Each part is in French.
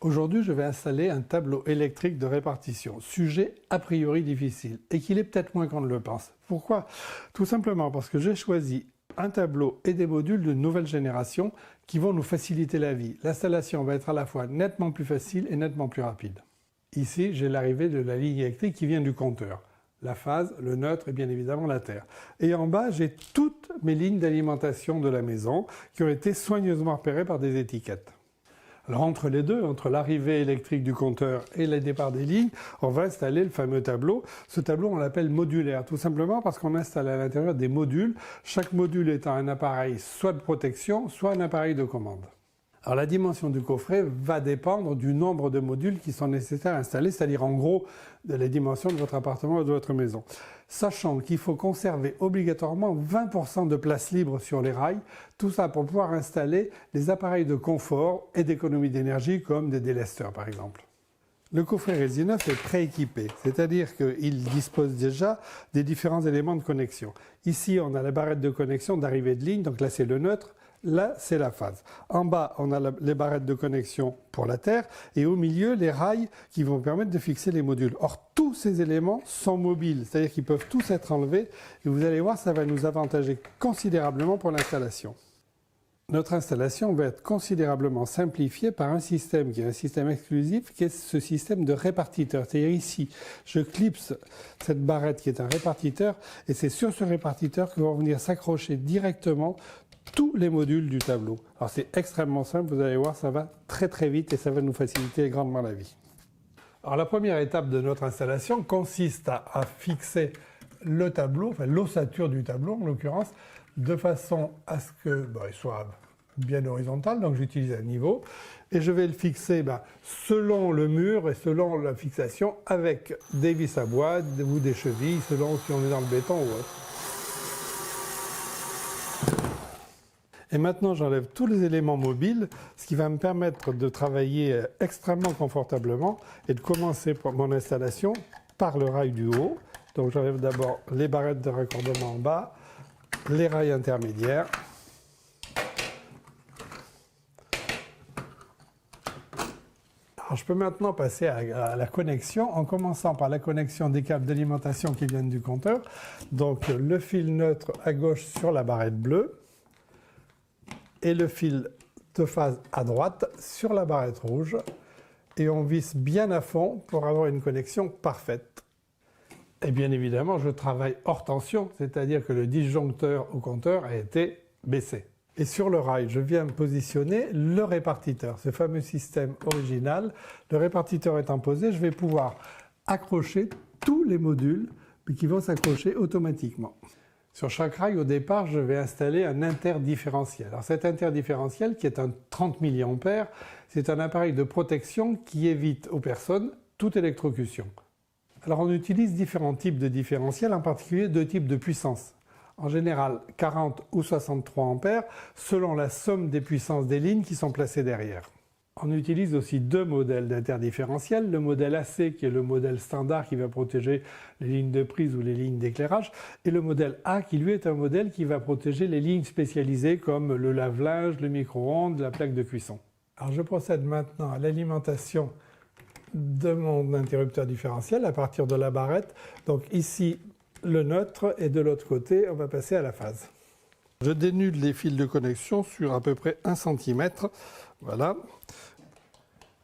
Aujourd'hui, je vais installer un tableau électrique de répartition, sujet a priori difficile, et qu'il est peut-être moins qu'on ne le pense. Pourquoi? Tout simplement parce que j'ai choisi un tableau et des modules de nouvelle génération qui vont nous faciliter la vie. L'installation va être à la fois nettement plus facile et nettement plus rapide. Ici, j'ai l'arrivée de la ligne électrique qui vient du compteur. La phase, le neutre et bien évidemment la terre. Et en bas, j'ai toutes mes lignes d'alimentation de la maison qui ont été soigneusement repérées par des étiquettes. Alors entre les deux, entre l'arrivée électrique du compteur et le départ des lignes, on va installer le fameux tableau. Ce tableau, on l'appelle modulaire, tout simplement parce qu'on installe à l'intérieur des modules, chaque module étant un appareil soit de protection, soit un appareil de commande. Alors la dimension du coffret va dépendre du nombre de modules qui sont nécessaires à installer, c'est-à-dire en gros de la dimension de votre appartement ou de votre maison. Sachant qu'il faut conserver obligatoirement 20% de place libre sur les rails, tout ça pour pouvoir installer des appareils de confort et d'économie d'énergie comme des délesteurs par exemple. Le coffret résineux est prééquipé, c'est-à-dire qu'il dispose déjà des différents éléments de connexion. Ici, on a la barrette de connexion d'arrivée de ligne, donc là c'est le neutre. Là, c'est la phase. En bas, on a les barrettes de connexion pour la terre et au milieu, les rails qui vont permettre de fixer les modules. Or, tous ces éléments sont mobiles, c'est-à-dire qu'ils peuvent tous être enlevés et vous allez voir, ça va nous avantager considérablement pour l'installation. Notre installation va être considérablement simplifiée par un système qui est un système exclusif, qui est ce système de répartiteur. C'est-à-dire ici, je clipse cette barrette qui est un répartiteur et c'est sur ce répartiteur que vont venir s'accrocher directement tous les modules du tableau. Alors c'est extrêmement simple, vous allez voir, ça va très très vite et ça va nous faciliter grandement la vie. Alors la première étape de notre installation consiste à fixer le tableau, enfin l'ossature du tableau en l'occurrence, de façon à ce qu'il soit bien horizontal, donc j'utilise un niveau, et je vais le fixer selon le mur et selon la fixation avec des vis à bois ou des chevilles, selon si on est dans le béton ou autre. Et maintenant, j'enlève tous les éléments mobiles, ce qui va me permettre de travailler extrêmement confortablement et de commencer mon installation par le rail du haut. Donc j'enlève d'abord les barrettes de raccordement en bas, les rails intermédiaires. Alors je peux maintenant passer à la connexion en commençant par la connexion des câbles d'alimentation qui viennent du compteur. Donc le fil neutre à gauche sur la barrette bleue et le fil de phase à droite sur la barrette rouge. Et on visse bien à fond pour avoir une connexion parfaite. Et bien évidemment, je travaille hors tension, c'est-à-dire que le disjoncteur au compteur a été baissé. Et sur le rail, je viens positionner le répartiteur, ce fameux système original. Le répartiteur étant posé, je vais pouvoir accrocher tous les modules qui vont s'accrocher automatiquement. Sur chaque rail, au départ, je vais installer un interdifférentiel. Alors cet interdifférentiel, qui est un 30 mA, c'est un appareil de protection qui évite aux personnes toute électrocution. Alors on utilise différents types de différentiels, en particulier deux types de puissance. En général 40 ou 63 ampères, selon la somme des puissances des lignes qui sont placées derrière. On utilise aussi deux modèles d'interdifférentiel, le modèle AC qui est le modèle standard qui va protéger les lignes de prise ou les lignes d'éclairage, et le modèle A qui lui est un modèle qui va protéger les lignes spécialisées comme le lave-linge, le micro-ondes, la plaque de cuisson. Alors je procède maintenant à l'alimentation de mon interrupteur différentiel à partir de la barrette. Donc ici le neutre et de l'autre côté on va passer à la phase. Je dénude les fils de connexion sur à peu près 1 cm. Voilà.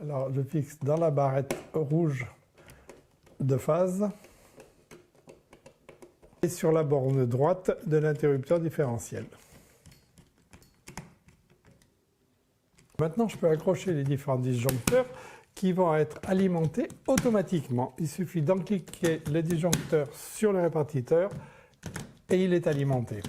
Alors je fixe dans la barrette rouge de phase et sur la borne droite de l'interrupteur différentiel. Maintenant je peux accrocher les différents disjoncteurs qui vont être alimentés automatiquement. Il suffit d'encliquer le disjoncteur sur le répartiteur et il est alimenté.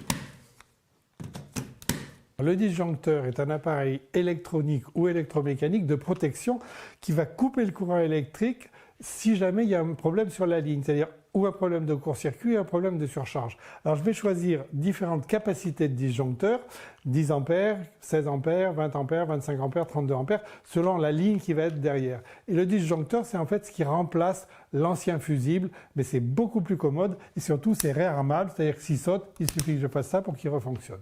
Le disjoncteur est un appareil électronique ou électromécanique de protection qui va couper le courant électrique si jamais il y a un problème sur la ligne, c'est-à-dire ou un problème de court-circuit ou un problème de surcharge. Alors je vais choisir différentes capacités de disjoncteur, 10 ampères, 16 ampères, 20 ampères, 25 ampères, 32 ampères, selon la ligne qui va être derrière. Et le disjoncteur, c'est en fait ce qui remplace l'ancien fusible, mais c'est beaucoup plus commode et surtout c'est réarmable, c'est-à-dire que s'il saute, il suffit que je fasse ça pour qu'il refonctionne.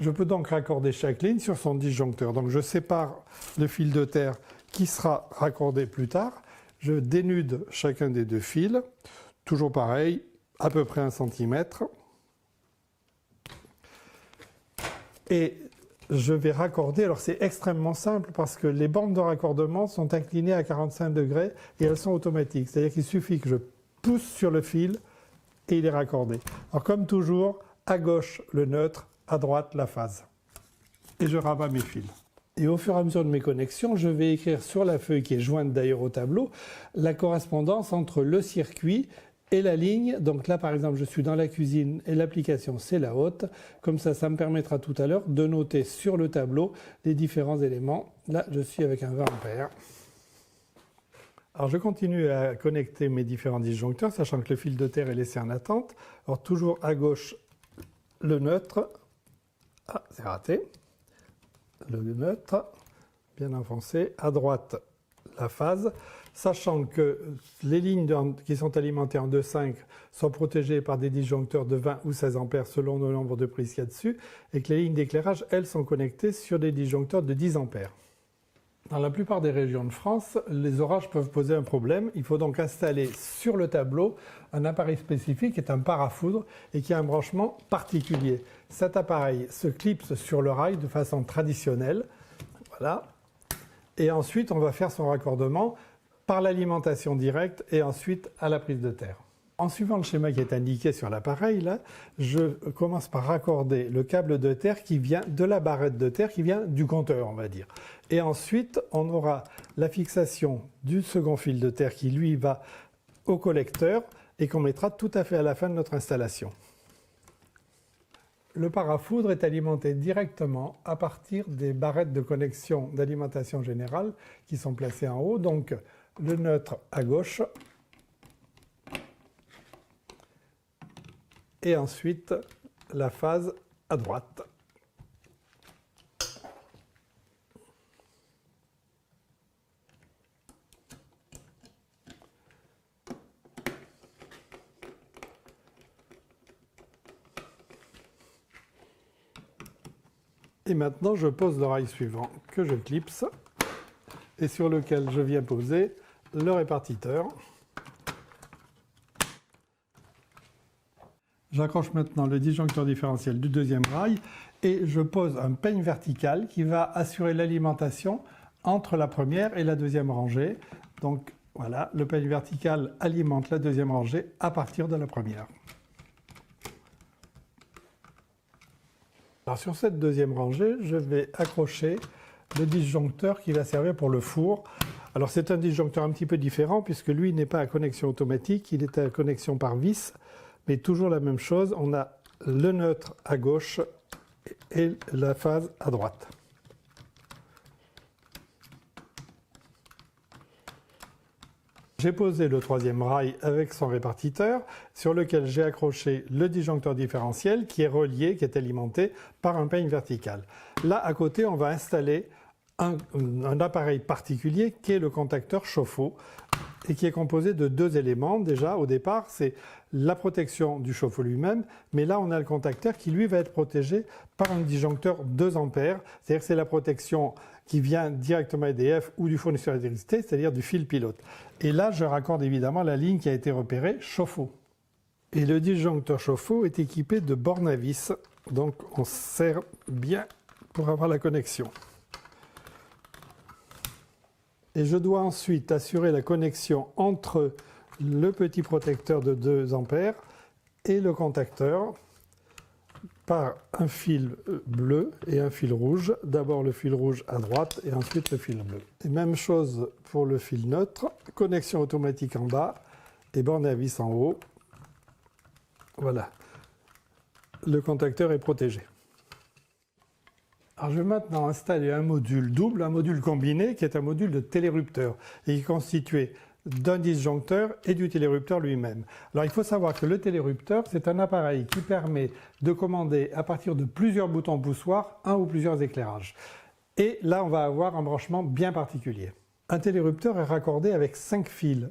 Je peux donc raccorder chaque ligne sur son disjoncteur. Donc je sépare le fil de terre qui sera raccordé plus tard. Je dénude chacun des deux fils, toujours pareil, à peu près 1 cm. Et je vais raccorder, alors c'est extrêmement simple parce que les bandes de raccordement sont inclinées à 45 degrés et elles sont automatiques. C'est-à-dire qu'il suffit que je pousse sur le fil et il est raccordé. Alors comme toujours, à gauche le neutre, à droite la phase. Et je rabats mes fils. Et au fur et à mesure de mes connexions, je vais écrire sur la feuille qui est jointe d'ailleurs au tableau, la correspondance entre le circuit et la ligne. Donc là, par exemple, je suis dans la cuisine et l'application, c'est la haute. Comme ça me permettra tout à l'heure de noter sur le tableau les différents éléments. Là, je suis avec un 20 ampères. Alors, je continue à connecter mes différents disjoncteurs, sachant que le fil de terre est laissé en attente. Alors, toujours à gauche, le neutre. Ah, c'est raté. Le neutre, bien enfoncé. À droite, la phase. Sachant que les lignes qui sont alimentées en 2,5 sont protégées par des disjoncteurs de 20 ou 16 ampères selon le nombre de prises qu'il y a dessus, et que les lignes d'éclairage, elles, sont connectées sur des disjoncteurs de 10 ampères. Dans la plupart des régions de France, les orages peuvent poser un problème. Il faut donc installer sur le tableau un appareil spécifique qui est un parafoudre et qui a un branchement particulier. Cet appareil se clipse sur le rail de façon traditionnelle. Voilà. Et ensuite, on va faire son raccordement par l'alimentation directe et ensuite à la prise de terre. En suivant le schéma qui est indiqué sur l'appareil, là, je commence par raccorder le câble de terre qui vient de la barrette de terre, qui vient du compteur, on va dire. Et ensuite, on aura la fixation du second fil de terre qui, lui, va au collecteur et qu'on mettra tout à fait à la fin de notre installation. Le parafoudre est alimenté directement à partir des barrettes de connexion d'alimentation générale qui sont placées en haut. Donc, le neutre à gauche et ensuite la phase à droite. Et maintenant, je pose le rail suivant que je clipse et sur lequel je viens poser le répartiteur. J'accroche maintenant le disjoncteur différentiel du deuxième rail et je pose un peigne vertical qui va assurer l'alimentation entre la première et la deuxième rangée. Donc voilà, le peigne vertical alimente la deuxième rangée à partir de la première. Alors sur cette deuxième rangée, je vais accrocher le disjoncteur qui va servir pour le four. Alors c'est un disjoncteur un petit peu différent puisque lui n'est pas à connexion automatique, il est à connexion par vis. Mais toujours la même chose, on a le neutre à gauche et la phase à droite. J'ai posé le troisième rail avec son répartiteur sur lequel j'ai accroché le disjoncteur différentiel qui est relié, qui est alimenté par un peigne vertical. Là, à côté, on va installer un appareil particulier qui est le contacteur chauffe-eau et qui est composé de deux éléments. Déjà, au départ, c'est la protection du chauffe-eau lui-même, mais là, on a le contacteur qui, lui, va être protégé par un disjoncteur 2 ampères, c'est-à-dire que c'est la protection qui vient directement EDF ou du fournisseur d'électricité, c'est-à-dire du fil pilote. Et là, je raccorde évidemment la ligne qui a été repérée chauffe-eau. Et le disjoncteur chauffe-eau est équipé de bornes à vis, donc on serre bien pour avoir la connexion. Et je dois ensuite assurer la connexion entre le petit protecteur de 2 ampères et le contacteur par un fil bleu et un fil rouge. D'abord le fil rouge à droite et ensuite le fil bleu. Et même chose pour le fil neutre, connexion automatique en bas et borne à vis en haut. Voilà, le contacteur est protégé. Alors je vais maintenant installer un module double, un module combiné qui est un module de télérupteur et qui est constitué d'un disjoncteur et du télérupteur lui-même. Alors il faut savoir que le télérupteur, c'est un appareil qui permet de commander à partir de plusieurs boutons poussoirs un ou plusieurs éclairages. Et là, on va avoir un branchement bien particulier. Un télérupteur est raccordé avec 5 fils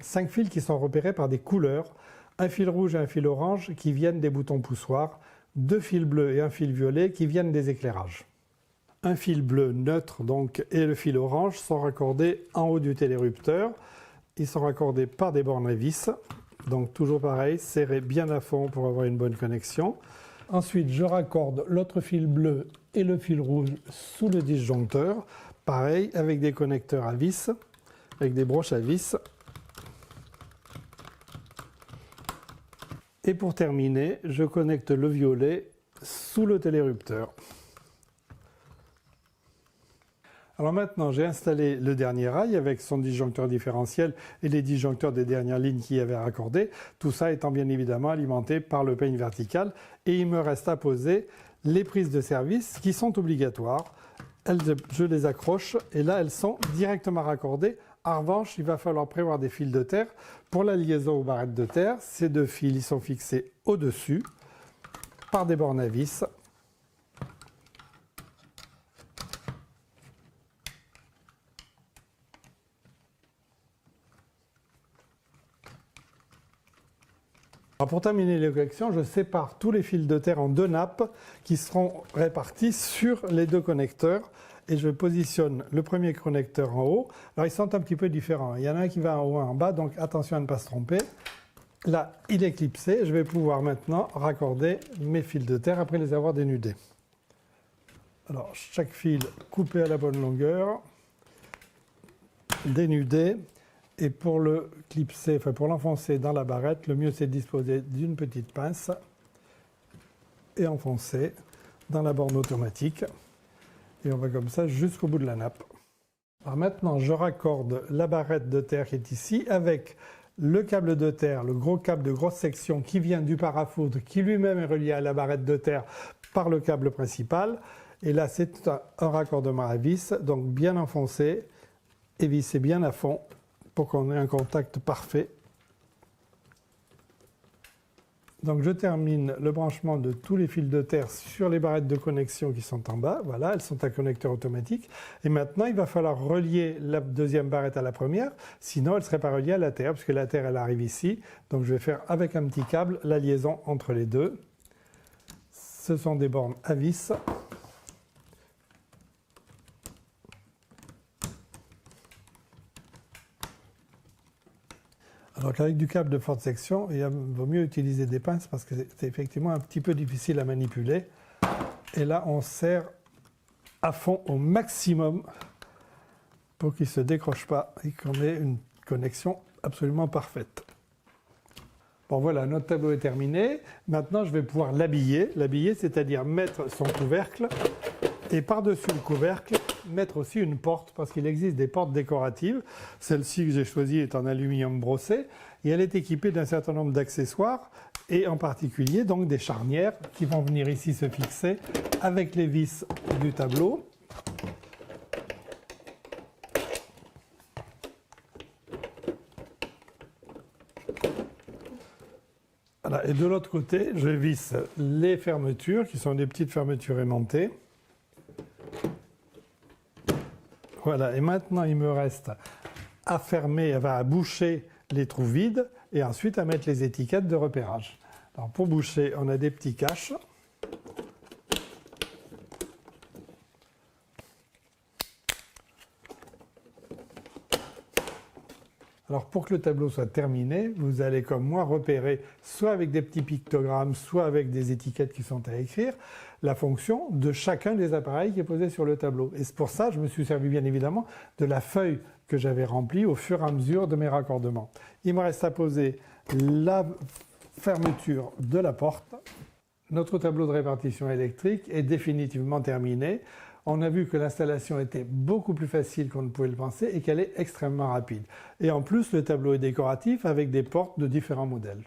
qui sont repérés par des couleurs, un fil rouge et un fil orange qui viennent des boutons poussoirs, 2 fils bleus et un fil violet qui viennent des éclairages. Un fil bleu neutre donc, et le fil orange sont raccordés en haut du télérupteur. Ils sont raccordés par des bornes à vis. Donc toujours pareil, serré bien à fond pour avoir une bonne connexion. Ensuite, je raccorde l'autre fil bleu et le fil rouge sous le disjoncteur. Pareil, avec des connecteurs à vis, avec des broches à vis. Et pour terminer, je connecte le violet sous le télérupteur. Alors maintenant, j'ai installé le dernier rail avec son disjoncteur différentiel et les disjoncteurs des dernières lignes qui y avaient raccordé. Tout ça étant bien évidemment alimenté par le peigne vertical. Et il me reste à poser les prises de service qui sont obligatoires. Je les accroche et là, elles sont directement raccordées. En revanche, il va falloir prévoir des fils de terre. Pour la liaison aux barrettes de terre, ces deux fils ils sont fixés au-dessus par des bornes à vis. Alors pour terminer les connexions, je sépare tous les fils de terre en deux nappes qui seront répartis sur les deux connecteurs. Et je positionne le premier connecteur en haut. Alors ils sont un petit peu différents. Il y en a un qui va en haut et en bas, donc attention à ne pas se tromper. Là, il est clipsé. Je vais pouvoir maintenant raccorder mes fils de terre après les avoir dénudés. Alors chaque fil coupé à la bonne longueur, dénudé. Et pour le clipser, enfin pour l'enfoncer dans la barrette, le mieux c'est de disposer d'une petite pince et enfoncer dans la borne automatique. Et on va comme ça jusqu'au bout de la nappe. Alors maintenant, je raccorde la barrette de terre qui est ici avec le câble de terre, le gros câble de grosse section qui vient du parafoudre, qui lui-même est relié à la barrette de terre par le câble principal. Et là, c'est un raccordement à vis, donc bien enfoncé et vissé bien à fond pour qu'on ait un contact parfait. Donc je termine le branchement de tous les fils de terre sur les barrettes de connexion qui sont en bas. Voilà, elles sont à connecteur automatique. Et maintenant, il va falloir relier la deuxième barrette à la première, sinon elle ne serait pas reliée à la terre, puisque la terre, elle arrive ici. Donc je vais faire avec un petit câble la liaison entre les deux. Ce sont des bornes à vis. Alors qu'avec du câble de forte section, il vaut mieux utiliser des pinces parce que c'est effectivement un petit peu difficile à manipuler. Et là, on serre à fond au maximum pour qu'il ne se décroche pas et qu'on ait une connexion absolument parfaite. Bon voilà, notre tableau est terminé. Maintenant, je vais pouvoir l'habiller. L'habiller, c'est-à-dire mettre son couvercle et par-dessus le couvercle, mettre aussi une porte, parce qu'il existe des portes décoratives. Celle-ci que j'ai choisie est en aluminium brossé et elle est équipée d'un certain nombre d'accessoires et en particulier donc des charnières qui vont venir ici se fixer avec les vis du tableau. Voilà. Et de l'autre côté, je visse les fermetures qui sont des petites fermetures aimantées. Voilà, et maintenant il me reste à fermer, à boucher les trous vides et ensuite à mettre les étiquettes de repérage. Alors pour boucher, on a des petits caches. Alors pour que le tableau soit terminé, vous allez comme moi repérer soit avec des petits pictogrammes, soit avec des étiquettes qui sont à écrire, la fonction de chacun des appareils qui est posé sur le tableau. Et c'est pour ça que je me suis servi bien évidemment de la feuille que j'avais remplie au fur et à mesure de mes raccordements. Il me reste à poser la fermeture de la porte. Notre tableau de répartition électrique est définitivement terminé. On a vu que l'installation était beaucoup plus facile qu'on ne pouvait le penser et qu'elle est extrêmement rapide. Et en plus, le tableau est décoratif avec des portes de différents modèles.